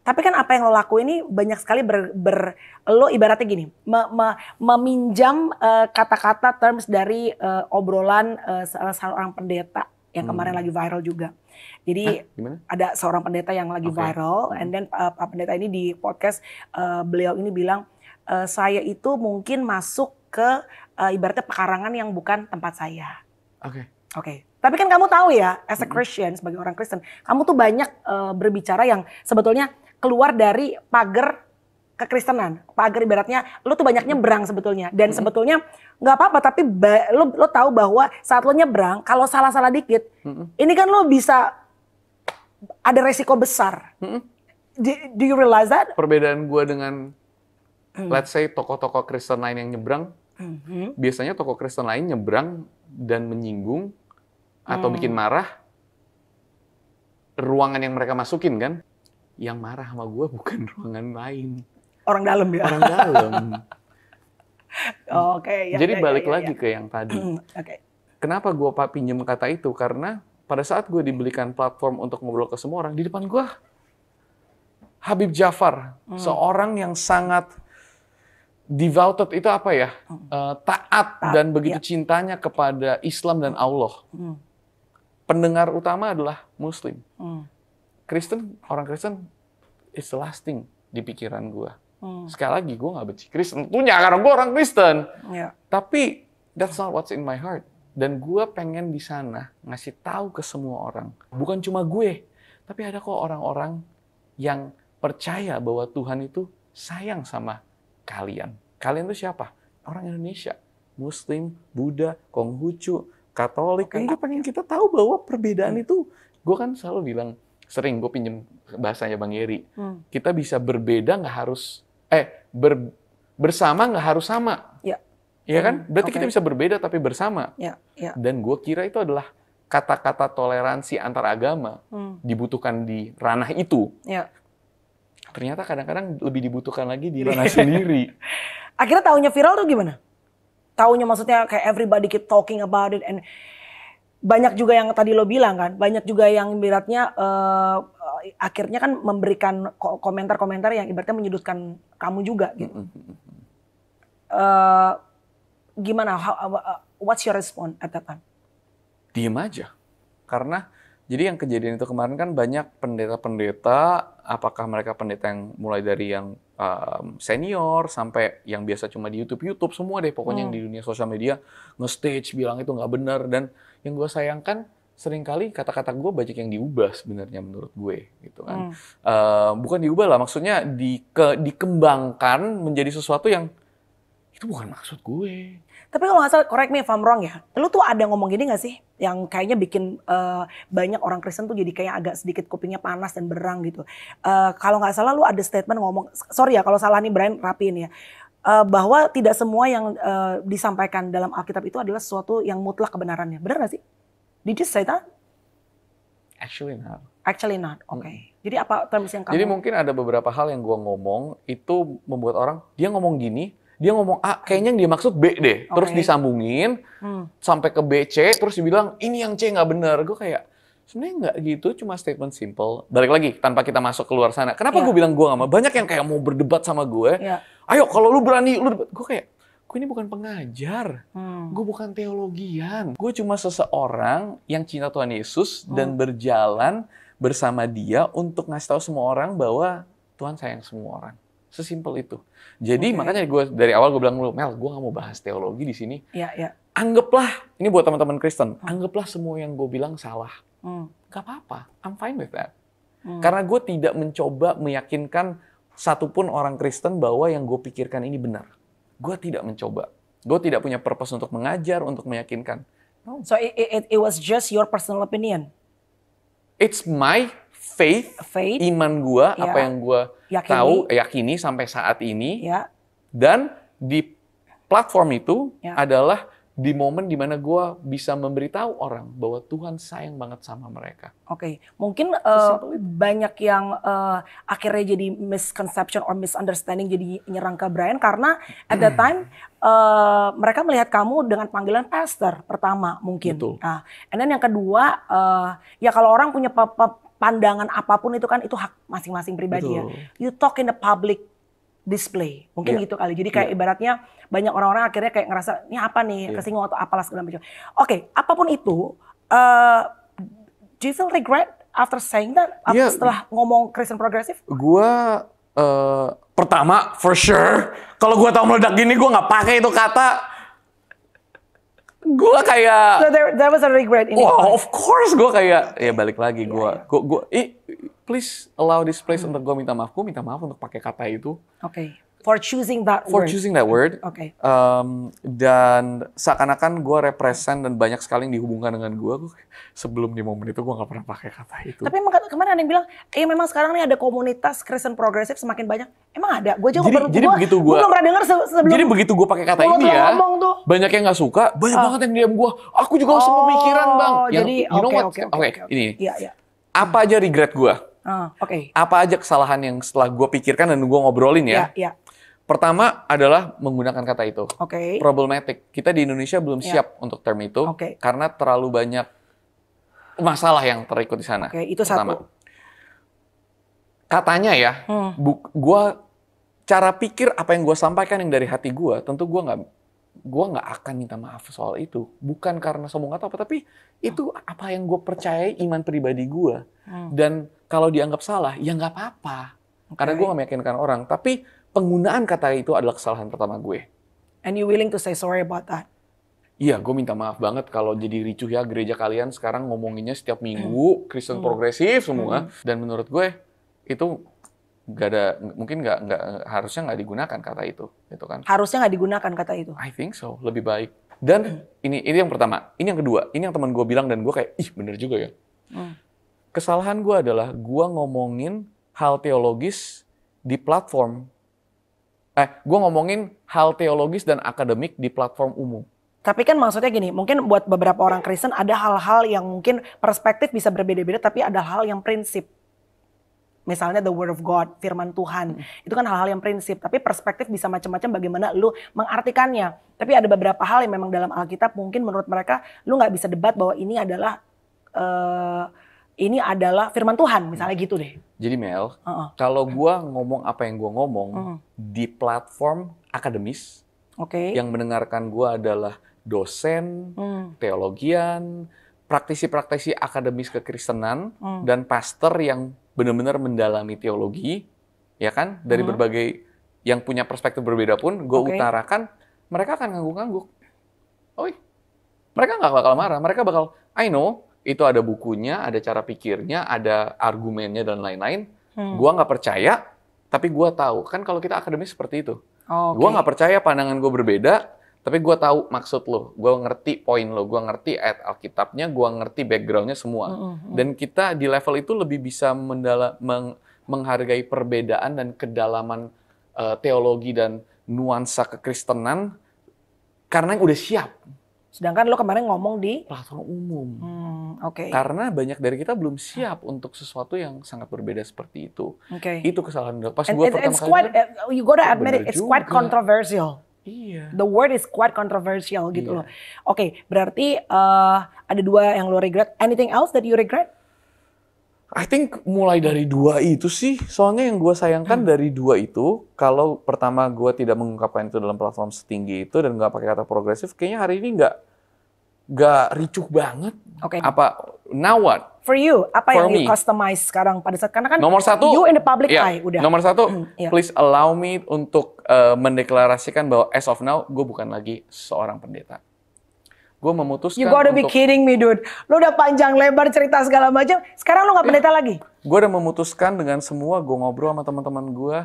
Tapi kan apa yang lo lakuin ini banyak sekali lo ibaratnya gini, meminjam kata-kata terms dari obrolan salah seorang pendeta yang kemarin lagi viral juga. Jadi ada seorang pendeta yang lagi viral, and then Pak pendeta ini di podcast beliau ini bilang, saya itu mungkin masuk ke ibaratnya pekarangan yang bukan tempat saya. Oke. Tapi kan kamu tahu ya, as a Christian, sebagai orang Kristen, kamu tuh banyak berbicara yang sebetulnya keluar dari pagar kekristenan. Pagar ibaratnya, lo tuh banyak nyebrang sebetulnya. Dan sebetulnya nggak apa-apa, tapi lo tahu bahwa saat lo nyebrang, kalau salah-salah dikit, ini kan lo bisa ada resiko besar. Do you realize that? Perbedaan gue dengan, let's say, tokoh-tokoh Kristen lain yang nyebrang, biasanya tokoh Kristen lain nyebrang dan menyinggung atau bikin marah ruangan yang mereka masukin kan. Yang marah sama gue bukan ruangan lain. Orang dalam ya? Orang dalam. Oke, ya, Jadi ya, balik ya, ya, lagi ya. ke yang tadi. Oke. Kenapa gue pinjem kata itu? Karena pada saat gue dibelikan platform untuk ngobrol ke semua orang, di depan gue Habib Jafar, seorang yang sangat devoted, itu apa ya? Taat dan begitu cintanya kepada Islam dan Allah. Pendengar utama adalah Muslim. Kristen, orang Kristen is the last thing di pikiran gue. Sekali lagi, gue nggak benci Kristen. Tentunya karena gue orang Kristen. Tapi that's not what's in my heart. Dan gue pengen di sana ngasih tahu ke semua orang. Bukan cuma gue, tapi ada kok orang-orang yang percaya bahwa Tuhan itu sayang sama kalian. Kalian itu siapa? Orang Indonesia. Muslim, Buddha, Konghucu, Katolik. Dan gue pengen kita tahu bahwa perbedaan itu, gue kan selalu bilang, sering gue pinjem bahasanya Bang Yeri. Kita bisa berbeda nggak harus, bersama nggak harus sama. Iya kan? Berarti kita bisa berbeda tapi bersama. Dan gue kira itu adalah kata-kata toleransi antar agama dibutuhkan di ranah itu. Ternyata kadang-kadang lebih dibutuhkan lagi di ranah sendiri. Akhirnya taunya viral tuh gimana? Taunya maksudnya kayak everybody keep talking about it, and banyak juga yang tadi lo bilang kan, banyak juga yang ibaratnya akhirnya kan memberikan komentar-komentar yang ibaratnya menyudutkan kamu juga gitu. Gimana? What's your response at that time? Diem aja. Karena jadi yang kejadian itu kemarin kan banyak pendeta-pendeta, apakah mereka pendeta yang mulai dari yang senior sampai yang biasa cuma di YouTube semua deh pokoknya yang di dunia sosial media nge-stage bilang itu nggak benar. Dan yang gue sayangkan seringkali kata-kata gue banyak yang diubah sebenarnya menurut gue gitu kan. Bukan diubah lah, maksudnya dikembangkan menjadi sesuatu yang itu bukan maksud gue. Tapi kalau nggak salah, correct me if I'm wrong ya, lu tuh ada ngomong gini nggak sih, yang kayaknya bikin banyak orang Kristen tuh jadi kayak agak sedikit kupingnya panas dan berang gitu. Kalau nggak salah lu ada statement ngomong, sorry ya kalau salah nih Brian rapiin ya, bahwa tidak semua yang disampaikan dalam Alkitab itu adalah sesuatu yang mutlak kebenarannya. Benar nggak sih? Did you say that? Actually not. Actually not, oke. Jadi apa terms yang kamu... Jadi mungkin ada beberapa hal yang gue ngomong itu membuat orang, dia ngomong gini, dia ngomong A, kayaknya yang dia maksud B deh. Terus disambungin sampai ke B, C, terus dibilang ini yang C nggak benar. Gue kayak, sebenarnya nggak gitu, cuma statement simple. Balik lagi, tanpa kita masuk keluar sana. Kenapa gue bilang gue nggak mau? Banyak yang kayak mau berdebat sama gue. Ayo, kalau lu berani, lu debat. Gue kayak, gue ini bukan pengajar. Gue bukan teologian. Gue cuma seseorang yang cinta Tuhan Yesus dan berjalan bersama dia untuk ngasih tahu semua orang bahwa Tuhan sayang semua orang. Sesimpel itu. Jadi makanya gue dari awal gue bilang dulu, Mel, gue gak mau bahas teologi di sini. Anggaplah, ini buat teman-teman Kristen, anggaplah semua yang gue bilang salah. Gak apa-apa, I'm fine with that. Karena gue tidak mencoba meyakinkan satupun orang Kristen bahwa yang gue pikirkan ini benar. Gue tidak mencoba. Gue tidak punya purpose untuk mengajar, untuk meyakinkan. No. So it was just your personal opinion? It's my faith, iman gue, apa yang gue tahu, yakini sampai saat ini. Dan di platform itu adalah di momen dimana gue bisa memberitahu orang bahwa Tuhan sayang banget sama mereka. Mungkin banyak yang akhirnya jadi misconception or misunderstanding jadi nyerang ke Brian karena at that time mereka melihat kamu dengan panggilan pastor pertama mungkin. Nah, and then yang kedua ya kalau orang punya pandangan apapun itu kan itu hak masing-masing pribadi ya. You talk in the public display, mungkin gitu kali. Jadi kayak ibaratnya banyak orang-orang akhirnya kayak ngerasa ini apa nih, kesinggung atau apalah segala macam. Apapun itu, do you feel regret after saying that? Setelah ngomong Kristen progresif? Gua pertama for sure, kalau gua tahu meledak gini gua nggak pakai itu kata. Gua kayak so there was a regret in of course gua kayak ya balik lagi gua please allow this place untuk gue minta maaf. Gue minta maaf untuk pakai kata itu. For choosing that word. Dan seakan-akan gue represent dan banyak sekali yang dihubungkan dengan gue. Sebelum di momen itu gue nggak pernah pakai kata itu. Tapi kemarin ada yang bilang, memang sekarang nih ada komunitas Kristen progresif semakin banyak. Emang ada? Gue juga begitu gue belum pernah dengar sebelum. Jadi begitu gue pakai kata ini ya, banyak yang nggak suka, banyak banget yang diam gue. Aku juga harus pemikiran bang. Jadi ini. Apa aja regret gue? Apa aja kesalahan yang setelah gue pikirkan dan gue ngobrolin ya? Pertama adalah menggunakan kata itu. Oke. Problematic. Kita di Indonesia belum Ya. siap untuk term itu Oke. karena terlalu banyak masalah yang terikut di sana. Oke, itu Pertama. satu. Katanya ya, cara pikir apa yang gue sampaikan yang dari hati gue, tentu gue nggak akan minta maaf soal itu. Bukan karena sombong atau apa, tapi itu apa yang gue percayai, iman pribadi gue. Dan kalau dianggap salah, ya nggak apa-apa. Karena gue nggak meyakinkan orang. Tapi penggunaan kata itu adalah kesalahan pertama gue. And you willing to say sorry about that? Iya, gue minta maaf banget kalau jadi ricuh ya gereja kalian sekarang ngomonginnya setiap minggu, Kristen progresif semua. Dan menurut gue, itu mungkin harusnya nggak digunakan kata itu, gitu kan? Harusnya nggak digunakan kata itu. I think so, lebih baik. Dan ini yang pertama, ini yang kedua, ini yang teman gue bilang dan gue kayak, ih bener juga ya. Kesalahan gue adalah gue ngomongin hal teologis di platform, gue ngomongin hal teologis dan akademik di platform umum. Tapi kan maksudnya gini, mungkin buat beberapa orang Kristen ada hal-hal yang mungkin perspektif bisa berbeda-beda, tapi ada hal yang prinsip. Misalnya the word of God, firman Tuhan. Itu kan hal-hal yang prinsip. Tapi perspektif bisa macam-macam bagaimana lu mengartikannya. Tapi ada beberapa hal yang memang dalam Alkitab mungkin menurut mereka lu nggak bisa debat bahwa ini adalah firman Tuhan. Misalnya gitu deh. Jadi Mel, kalau gua ngomong apa yang gua ngomong di platform akademis, yang mendengarkan gua adalah dosen, teologian, praktisi-praktisi akademis kekristenan, dan pastor yang benar-benar mendalami teologi, ya kan? Dari berbagai yang punya perspektif berbeda pun, gue utarakan, mereka akan ngangguk-ngangguk. Oi, mereka nggak bakal marah. Mereka bakal, I know, itu ada bukunya, ada cara pikirnya, ada argumennya, dan lain-lain. Gue nggak percaya, tapi gue tahu. Kan kalau kita akademis seperti itu. Gue nggak percaya pandangan gue berbeda, tapi gue tahu maksud lo, gue ngerti poin lo, gue ngerti ayat Alkitabnya, gue ngerti backgroundnya semua. Dan kita di level itu lebih bisa menghargai perbedaan dan kedalaman teologi dan nuansa kekristenan karena yang udah siap. Sedangkan lo kemarin ngomong di platform umum. Oke. Karena banyak dari kita belum siap untuk sesuatu yang sangat berbeda seperti itu. Itu kesalahan. Pas gue pertama kali you gotta admit it's quite controversial. Iya. The word is quite controversial gitu loh. Oke, berarti ada dua yang lo regret. Anything else that you regret? I think mulai dari dua itu sih. Soalnya yang gue sayangkan dari dua itu, kalau pertama gue tidak mengungkapkan itu dalam platform setinggi itu dan nggak pakai kata progresif, kayaknya hari ini nggak ricuh banget. Oke. Apa now what? For you, apa For yang you me. customize sekarang pada saat karena kan Nomor satu, you in the public eye udah. Nomor satu, please allow me untuk mendeklarasikan bahwa as of now, gue bukan lagi seorang pendeta. Gue memutuskan You gotta be kidding me, dude. Lu udah panjang lebar cerita segala macam, sekarang lu nggak pendeta lagi? Gue udah memutuskan dengan semua, gue ngobrol sama teman-teman gue,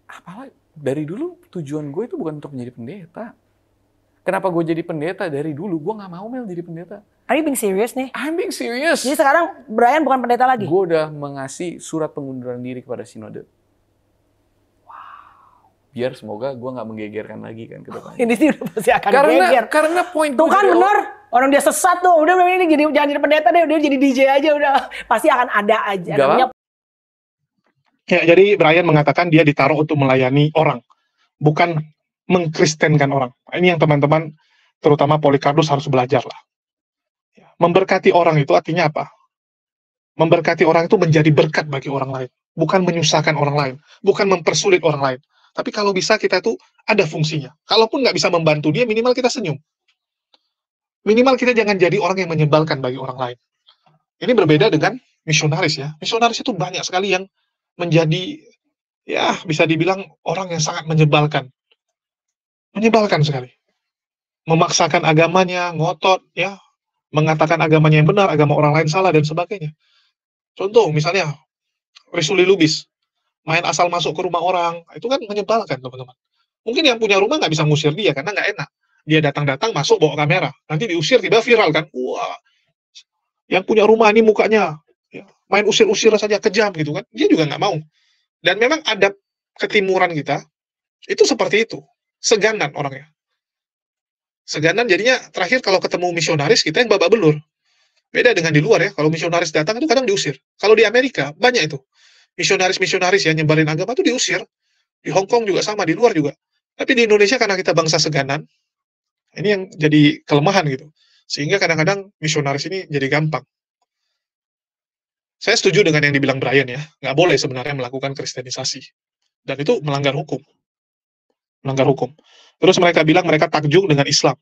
apalah dari dulu tujuan gue itu bukan untuk menjadi pendeta. Kenapa gue jadi pendeta dari dulu? Gue nggak mau Mel jadi pendeta. Are you being serious nih? I'm being serious. Jadi sekarang Brian bukan pendeta lagi? Gue udah mengasih surat pengunduran diri kepada sinode. Wow. Biar semoga gue nggak menggegerkan lagi kan ke depan. Ini sih udah pasti akan geger. Karena poin tuh kan bener. Orang dia sesat tuh. Udah ini jangan jadi pendeta deh. Udah jadi DJ aja udah. Pasti akan ada aja. Ya, jadi Brian mengatakan dia ditaruh untuk melayani orang. Bukan mengkristenkan orang. Ini yang teman-teman, terutama Polycarpus harus belajar lah. Memberkati orang itu artinya apa? Memberkati orang itu menjadi berkat bagi orang lain. Bukan menyusahkan orang lain. Bukan mempersulit orang lain. Tapi kalau bisa kita itu ada fungsinya. Kalaupun nggak bisa membantu dia, minimal kita senyum. Minimal kita jangan jadi orang yang menyebalkan bagi orang lain. Ini berbeda dengan misionaris ya. Misionaris itu banyak sekali yang menjadi, ya bisa dibilang orang yang sangat menyebalkan. Menyebalkan sekali. Memaksakan agamanya, ngotot, ya. Mengatakan agamanya yang benar, agama orang lain salah, dan sebagainya. Contoh, misalnya, Risuli Lubis, main asal masuk ke rumah orang, itu kan menyebalkan, teman-teman. Mungkin yang punya rumah nggak bisa ngusir dia, karena nggak enak. Dia datang-datang, masuk, bawa kamera. Nanti diusir, tiba viral, kan. Wah, yang punya rumah ini mukanya, ya, main usir-usir saja, kejam, gitu kan. Dia juga nggak mau. Dan memang adab ketimuran kita, itu seperti itu. Seganan orangnya. Seganan jadinya terakhir kalau ketemu misionaris kita yang babak belur. Beda dengan di luar ya, kalau misionaris datang itu kadang diusir. Kalau di Amerika banyak itu. Misionaris-misionaris yang nyebarin agama itu diusir. Di Hong Kong juga sama, di luar juga. Tapi di Indonesia karena kita bangsa seganan, ini yang jadi kelemahan gitu. Sehingga kadang-kadang misionaris ini jadi gampang. Saya setuju dengan yang dibilang Brian ya, nggak boleh sebenarnya melakukan kristenisasi. Dan itu melanggar hukum. Melanggar hukum. Terus mereka bilang mereka takjub dengan Islam.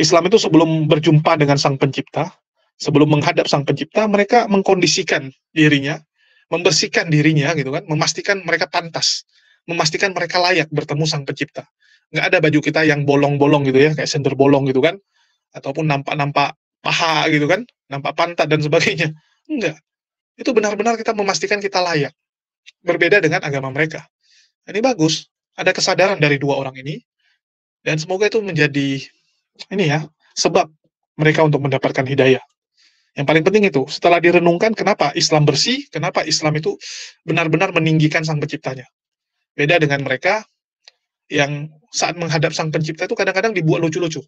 Islam itu sebelum berjumpa dengan Sang Pencipta, sebelum menghadap Sang Pencipta, mereka mengkondisikan dirinya, membersihkan dirinya gitu kan, memastikan mereka pantas, memastikan mereka layak bertemu Sang Pencipta. Nggak ada baju kita yang bolong-bolong gitu ya, kayak sender bolong gitu kan, ataupun nampak-nampak paha gitu kan, nampak pantat dan sebagainya. Enggak. Itu benar-benar kita memastikan kita layak. Berbeda dengan agama mereka. Ini bagus. Ada kesadaran dari dua orang ini, dan semoga itu menjadi ini ya, sebab mereka untuk mendapatkan hidayah. Yang paling penting itu, setelah direnungkan kenapa Islam bersih, kenapa Islam itu benar-benar meninggikan Sang Penciptanya. Beda dengan mereka yang saat menghadap Sang Pencipta itu kadang-kadang dibuat lucu-lucu.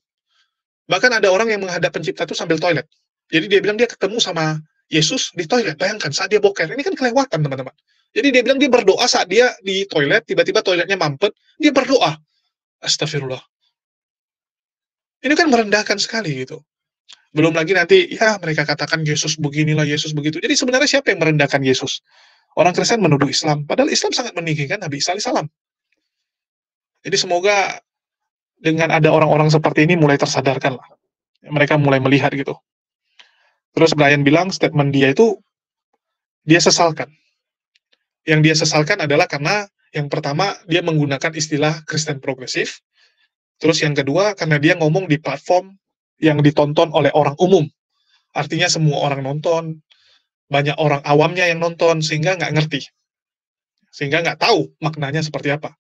Bahkan ada orang yang menghadap Pencipta itu sambil toilet. Jadi dia bilang dia ketemu sama Yesus di toilet. Bayangkan, saat dia boker. Ini kan kelewatan, teman-teman. Jadi dia bilang dia berdoa saat dia di toilet, tiba-tiba toiletnya mampet, dia berdoa. Astagfirullah. Ini kan merendahkan sekali gitu. Belum lagi nanti, ya mereka katakan Yesus beginilah, Yesus begitu. Jadi sebenarnya siapa yang merendahkan Yesus? Orang Kristen menuduh Islam. Padahal Islam sangat meninggikan Nabi Isa alaihissalam. Jadi semoga dengan ada orang-orang seperti ini mulai tersadarkan lah. Mereka mulai melihat gitu. Terus Brian bilang statement dia itu, dia sesalkan. Yang dia sesalkan adalah karena yang pertama, dia menggunakan istilah Kristen progresif. Terus yang kedua, karena dia ngomong di platform yang ditonton oleh orang umum. Artinya semua orang nonton, banyak orang awamnya yang nonton, sehingga nggak ngerti. Sehingga nggak tahu maknanya seperti apa.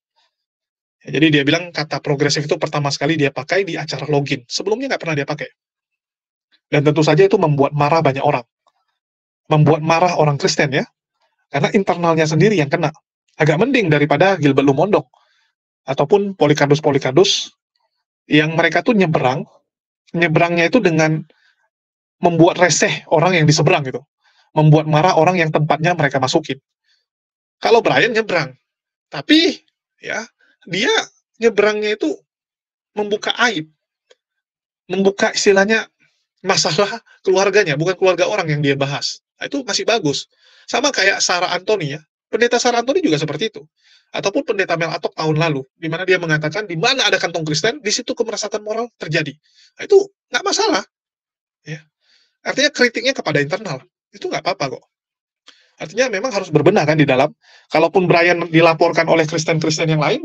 Ya, jadi dia bilang kata progresif itu pertama sekali dia pakai di acara login. Sebelumnya nggak pernah dia pakai. Dan tentu saja itu membuat marah banyak orang. Membuat marah orang Kristen ya. Karena internalnya sendiri yang kena. Agak mending daripada Gilbert Lumondong. Ataupun Polycarpus yang mereka tuh nyebrangnya itu dengan membuat reseh orang yang di seberang gitu. Membuat marah orang yang tempatnya mereka masukin. Kalau Brian nyebrang. Tapi ya dia nyebrangnya itu membuka aib. Membuka istilahnya masalah keluarganya, bukan keluarga orang yang dia bahas. Nah, itu masih bagus. Sama kayak Sarah Anthony ya. Pendeta Sarah Anthony juga seperti itu. Ataupun pendeta Mel Atok tahun lalu, di mana dia mengatakan di mana ada kantong Kristen, di situ kemerosotan moral terjadi. Nah, itu nggak masalah. Ya. Artinya kritiknya kepada internal. Itu nggak apa-apa kok. Artinya memang harus berbenah kan di dalam. Kalaupun Brian dilaporkan oleh Kristen-Kristen yang lain,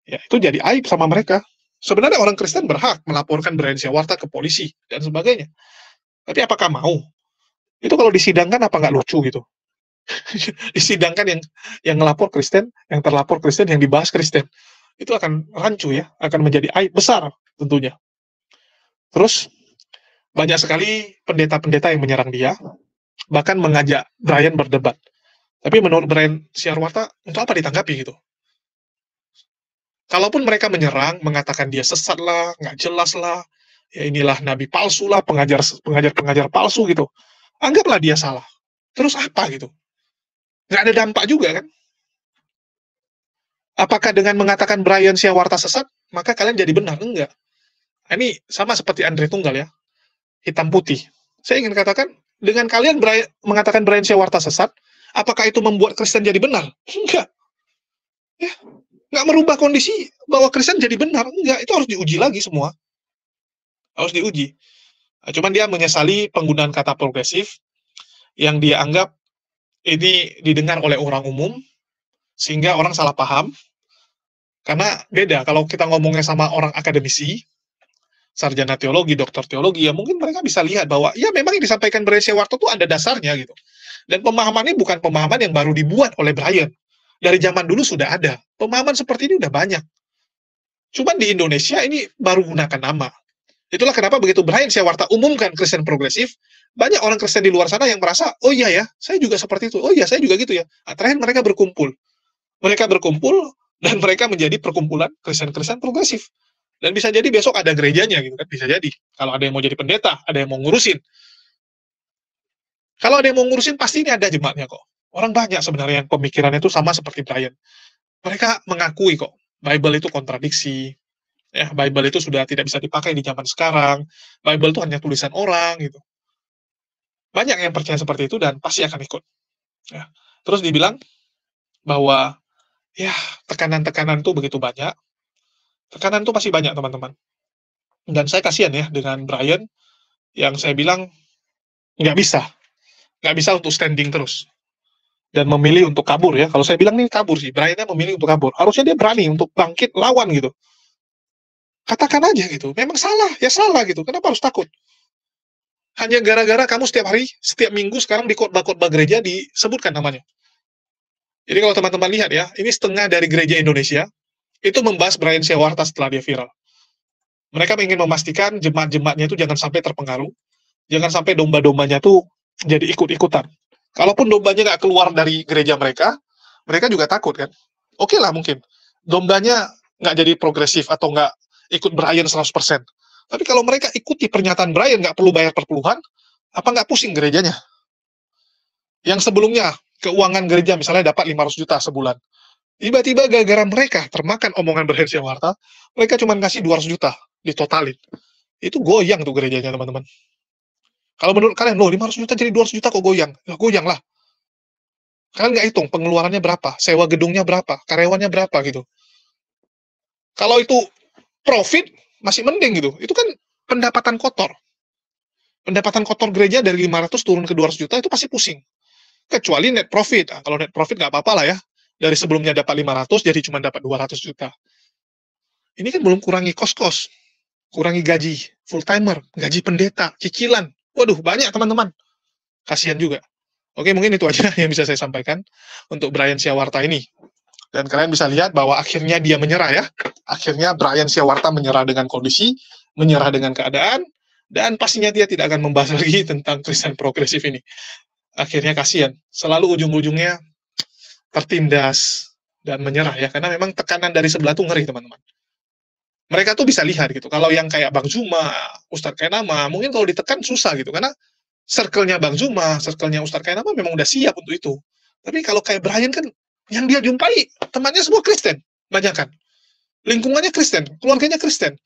ya itu jadi aib sama mereka. Sebenarnya orang Kristen berhak melaporkan Brian Syawarta ke polisi dan sebagainya. Tapi apakah mau? Itu kalau disidangkan apa nggak lucu gitu? Disidangkan yang ngelapor Kristen, yang terlapor Kristen, yang dibahas Kristen. Itu akan rancu ya, akan menjadi aib besar tentunya. Terus banyak sekali pendeta-pendeta yang menyerang dia, bahkan mengajak Brian berdebat. Tapi menurut Brian Syawarta, untuk apa ditanggapi gitu? Kalaupun mereka menyerang, mengatakan dia sesat lah, nggak jelas lah, ya inilah nabi palsu lah, pengajar palsu gitu. Anggaplah dia salah. Terus apa gitu? Nggak ada dampak juga kan? Apakah dengan mengatakan Brian Syawarta sesat, maka kalian jadi benar? Enggak. Ini sama seperti Andre Tunggal ya, hitam putih. Saya ingin katakan, dengan kalian mengatakan Brian Syawarta sesat, apakah itu membuat Kristen jadi benar? Enggak. Ya, nggak merubah kondisi bahwa Kristen jadi benar. Enggak, itu harus diuji lagi semua. Harus diuji. Nah, cuman dia menyesali penggunaan kata progresif yang dia anggap ini didengar oleh orang umum, sehingga orang salah paham. Karena beda, kalau kita ngomongnya sama orang akademisi, sarjana teologi, doktor teologi, ya mungkin mereka bisa lihat bahwa ya memang yang disampaikan Brian Syawarta itu ada dasarnya gitu. Dan pemahamannya bukan pemahaman yang baru dibuat oleh Brian. Dari zaman dulu sudah ada. Pemahaman seperti ini udah banyak. Cuman di Indonesia ini baru gunakan nama. Itulah kenapa begitu Brian Syawarta umumkan Kristen progresif, banyak orang Kristen di luar sana yang merasa, oh iya ya, saya juga seperti itu. Oh iya, saya juga gitu ya. Nah, terakhir mereka berkumpul. Mereka berkumpul dan mereka menjadi perkumpulan Kristen-Kristen progresif. Dan bisa jadi besok ada gerejanya gitu kan, bisa jadi. Kalau ada yang mau jadi pendeta, ada yang mau ngurusin. Kalau ada yang mau ngurusin, pasti ini ada jemaatnya kok. Orang banyak sebenarnya yang pemikirannya itu sama seperti Brian. Mereka mengakui kok, Bible itu kontradiksi, ya, Bible itu sudah tidak bisa dipakai di zaman sekarang, Bible itu hanya tulisan orang, gitu. Banyak yang percaya seperti itu dan pasti akan ikut. Ya. Terus dibilang bahwa, ya, tekanan-tekanan tuh begitu banyak, tekanan tuh pasti banyak, teman-teman. Dan saya kasihan ya dengan Brian, yang saya bilang, nggak bisa. Nggak bisa untuk standing terus. Dan memilih untuk kabur ya. Kalau saya bilang nih kabur sih, Brian memilih untuk kabur. Harusnya dia berani untuk bangkit lawan gitu. Katakan aja gitu. Memang salah, ya salah gitu. Kenapa harus takut? Hanya gara-gara kamu setiap hari, setiap minggu sekarang di khotbah-khotbah gereja disebutkan namanya. Jadi kalau teman-teman lihat ya, ini setengah dari gereja Indonesia, itu membahas Brian Syawarta setelah dia viral. Mereka ingin memastikan jemaat-jemaatnya itu jangan sampai terpengaruh, jangan sampai domba-dombanya tuh jadi ikut-ikutan. Kalaupun dombanya nggak keluar dari gereja mereka, mereka juga takut kan. Oke lah mungkin, dombanya nggak jadi progresif atau nggak ikut Brian 100%. Tapi kalau mereka ikuti pernyataan Brian nggak perlu bayar perpuluhan, apa nggak pusing gerejanya? Yang sebelumnya, keuangan gereja misalnya dapat 500 juta sebulan. Tiba-tiba gara-gara mereka termakan omongan Brian Syawarta, mereka cuma kasih 200 juta ditotalin. Itu goyang tuh gerejanya teman-teman. Kalau menurut kalian, loh 500 juta jadi 200 juta kok goyang? Ya, goyang lah. Kalian nggak hitung pengeluarannya berapa, sewa gedungnya berapa, karyawannya berapa gitu. Kalau itu profit, masih mending gitu. Itu kan pendapatan kotor. Pendapatan kotor gereja dari 500 turun ke 200 juta itu pasti pusing. Kecuali net profit. Nah, kalau net profit nggak apa-apa lah ya. Dari sebelumnya dapat 500 jadi cuma dapat 200 juta. Ini kan belum kurangi kos-kos, kurangi gaji full-timer, gaji pendeta, cicilan. Waduh, banyak teman-teman. Kasihan juga. Oke, mungkin itu aja yang bisa saya sampaikan untuk Brian Syawarta ini. Dan kalian bisa lihat bahwa akhirnya dia menyerah ya. Akhirnya Brian Syawarta menyerah dengan kondisi, menyerah dengan keadaan, dan pastinya dia tidak akan membahas lagi tentang Kristen progresif ini. Akhirnya kasihan. Selalu ujung-ujungnya tertindas dan menyerah ya. Karena memang tekanan dari sebelah tuh ngeri teman-teman. Mereka tuh bisa lihat gitu. Kalau yang kayak Bang Zuma, Ustadz Kainama, mungkin kalau ditekan susah gitu. Karena circle-nya Bang Zuma, circle-nya Ustadz Kainama memang udah siap untuk itu. Tapi kalau kayak Brian kan, yang dia jumpai, temannya semua Kristen. Banyak kan. Lingkungannya Kristen, keluarganya Kristen.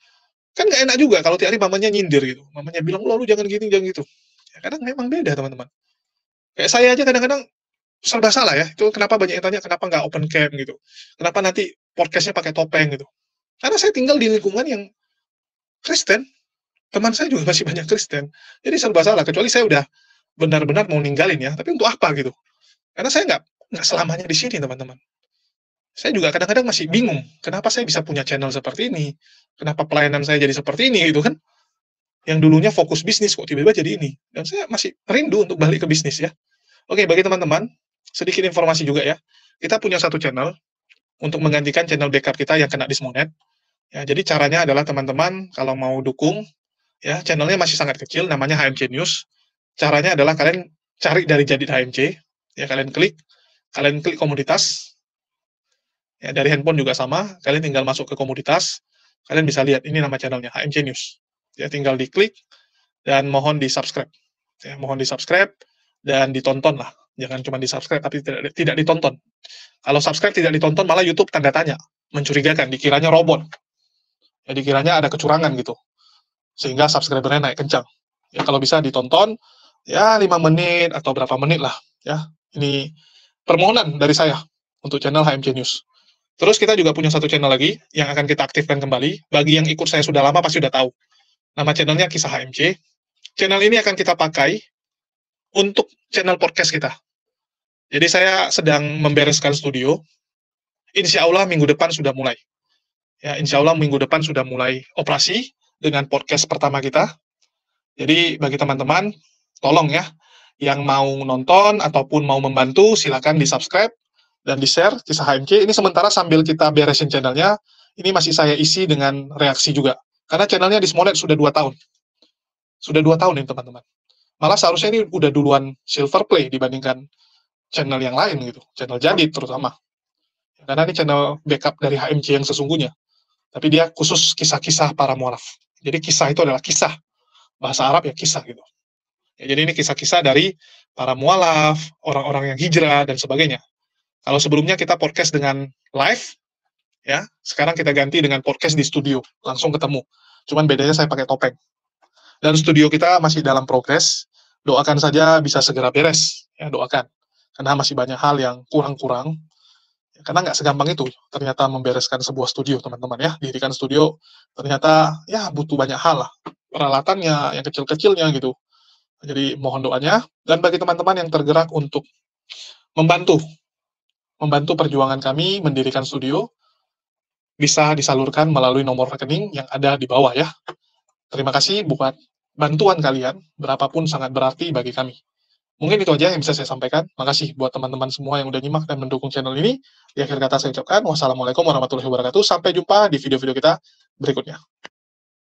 Kan gak enak juga kalau tiap hari mamanya nyindir gitu. Mamanya bilang, lu jangan gini, jangan gitu. Ya, kadang memang beda teman-teman. Kayak saya aja kadang-kadang serba salah ya. Itu kenapa banyak yang tanya, kenapa nggak open cam gitu. Kenapa nanti podcastnya pakai topeng gitu. Karena saya tinggal di lingkungan yang Kristen. Teman saya juga masih banyak Kristen. Jadi serba salah. Kecuali saya udah benar-benar mau ninggalin ya. Tapi untuk apa gitu. Karena saya nggak selamanya di sini teman-teman. Saya juga kadang-kadang masih bingung. Kenapa saya bisa punya channel seperti ini. Kenapa pelayanan saya jadi seperti ini gitu kan. Yang dulunya fokus bisnis kok tiba-tiba jadi ini. Dan saya masih rindu untuk balik ke bisnis ya. Oke, bagi teman-teman, sedikit informasi juga ya. Kita punya satu channel untuk menggantikan channel backup kita yang kena dismonet. Ya, jadi caranya adalah teman-teman kalau mau dukung, ya channelnya masih sangat kecil, namanya HMC News. Caranya adalah kalian cari dari Jadid HMC, ya kalian klik komunitas. Ya, dari handphone juga sama, kalian tinggal masuk ke komunitas, kalian bisa lihat ini nama channelnya HMC News. Ya, tinggal diklik dan mohon di-subscribe. Ya, mohon di-subscribe dan ditonton lah. Jangan cuma di-subscribe tapi tidak ditonton. Kalau subscribe tidak ditonton malah YouTube tanda tanya, mencurigakan, dikiranya robot. Ya dikiranya ada kecurangan gitu. Sehingga subscribernya naik kencang. Ya kalau bisa ditonton ya 5 menit atau berapa menit lah ya. Ini permohonan dari saya untuk channel HMC News. Terus kita juga punya satu channel lagi yang akan kita aktifkan kembali. Bagi yang ikut saya sudah lama pasti sudah tahu. Nama channelnya Kisah HMC. Channel ini akan kita pakai untuk channel podcast kita. Jadi saya sedang membereskan studio. Insya Allah minggu depan sudah mulai. Ya, insya Allah minggu depan sudah mulai operasi dengan podcast pertama kita. Jadi bagi teman-teman, tolong ya, yang mau nonton ataupun mau membantu, silakan di-subscribe dan di-share Kisah HMC. Ini sementara sambil kita beresin channelnya, ini masih saya isi dengan reaksi juga. Karena channelnya dismonet sudah 2 tahun. Sudah 2 tahun ini teman-teman. Malah seharusnya ini udah duluan silver play dibandingkan channel yang lain gitu. Channel Jadid terutama. Karena ini channel backup dari HMC yang sesungguhnya. Tapi dia khusus kisah-kisah para mualaf. Jadi kisah itu adalah kisah. Bahasa Arab ya kisah gitu. Ya, jadi ini kisah-kisah dari para mualaf, orang-orang yang hijrah, dan sebagainya. Kalau sebelumnya kita podcast dengan live, ya, sekarang kita ganti dengan podcast di studio, langsung ketemu. Cuman bedanya saya pakai topeng. Dan studio kita masih dalam progres. Doakan saja bisa segera beres, ya, doakan. Karena masih banyak hal yang kurang-kurang. Karena nggak segampang itu ternyata membereskan sebuah studio, teman-teman ya. Dirikan studio ternyata ya butuh banyak hal lah. Peralatannya, yang kecil-kecilnya gitu. Jadi mohon doanya. Dan bagi teman-teman yang tergerak untuk membantu perjuangan kami mendirikan studio, bisa disalurkan melalui nomor rekening yang ada di bawah ya. Terima kasih buat bantuan kalian, berapapun sangat berarti bagi kami. Mungkin itu aja yang bisa saya sampaikan. Makasih buat teman-teman semua yang udah nyimak dan mendukung channel ini. Di akhir kata saya ucapkan wassalamualaikum warahmatullahi wabarakatuh. Sampai jumpa di video-video kita berikutnya.